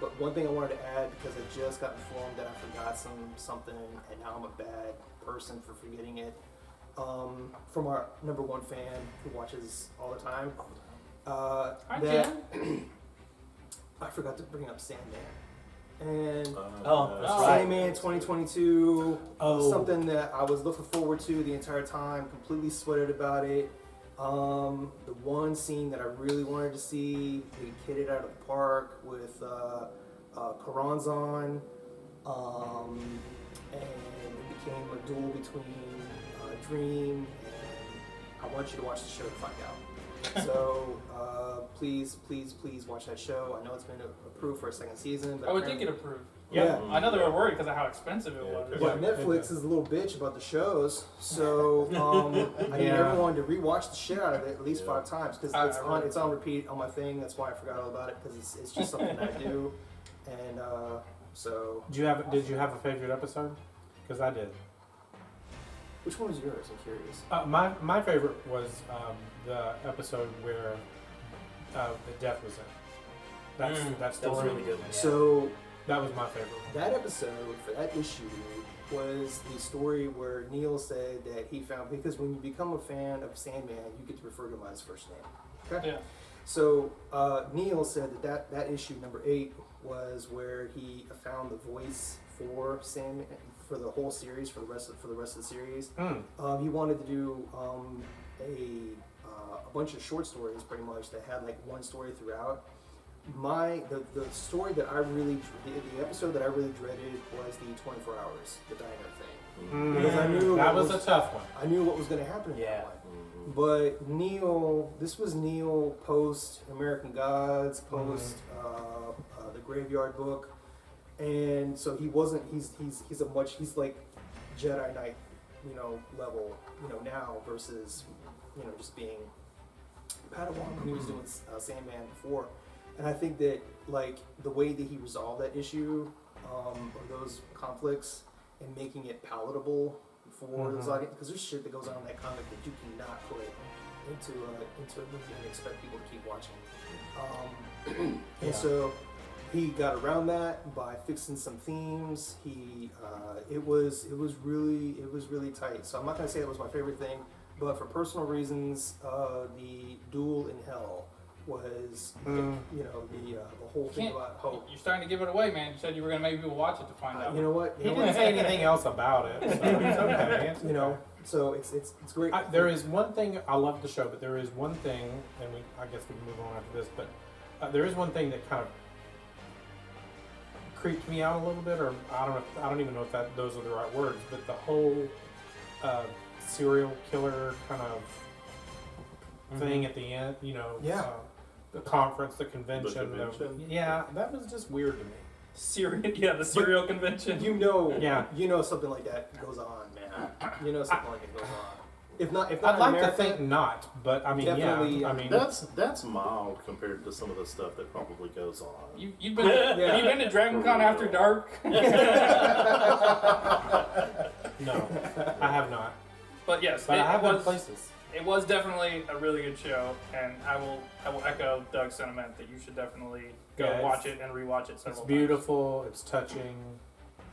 But one thing I wanted to add, because I just got informed that I forgot something, and now I'm a bad person for forgetting it. From our number one fan who watches all the time, that I forgot to bring up Sandman. And Sandman 2022, something that I was looking forward to the entire time, completely sweated about it. The one scene that I really wanted to see, they hit it out of the park with Karanzan, and it became a duel between Dream, and I want you to watch the show to find out. So please watch that show. I know it's been approved for a second season. But it did get approved. Yeah. I know they were worried because of how expensive it was. But Netflix is a little bitch about the shows, so I need everyone to rewatch the shit out of it at least 5 times, because it's on repeat on my thing. That's why I forgot all about it, because it's just something I do. And so. Did you have a favorite episode? Because I did. Which one was yours? I'm curious. My favorite was the episode where the death was in. That story. That was really good. Yeah. So that was my favorite one. That episode for that issue was the story where Neil said that he found, because when you become a fan of Sandman, you get to refer to him by his first name. Okay. Yeah. So Neil said that issue number 8 was where he found the voice for Sandman for the whole series, for the rest of the series. He wanted to do a bunch of short stories, pretty much, that had like one story throughout. The story that the episode that I really dreaded was the 24 Hours, the diner thing. Because I knew that was a tough one. I knew what was going to happen in that one. But this was Neil post American Gods, post the Graveyard Book. And so he's like Jedi Knight, level, now versus, just being Padawan when he was doing Sandman before. And I think that, like, the way that he resolved that issue, or those conflicts, and making it palatable for those audience, because there's shit that goes on in that comic that you cannot put into a movie and expect people to keep watching. And so he got around that by fixing some themes. It was really tight. So I'm not gonna say it was my favorite thing, but for personal reasons, the duel in hell was, the whole thing about hope. You're starting to give it away, man. You said you were going to make people watch it to find out. You know what? He didn't say anything else about it, so it's okay. So it's great. There is one thing, I love the show, but there is one thing, and I guess we can move on after this, but there is one thing that kind of creeped me out a little bit, or I don't even know if those are the right words, but the whole serial killer kind of thing at the end, the conference, the convention. That was just weird to me. The serial convention. You know something like that goes on, man. You know something like that goes on. If not I'd like America, to think not, but I mean, definitely, I mean that's mild compared to some of the stuff that probably goes on. You've been to Dragon Con After Dark? No, I have not. But yes, I have been places. It was definitely a really good show, and I will echo Doug's sentiment that you should definitely go watch it and rewatch it several times. It's beautiful. It's touching.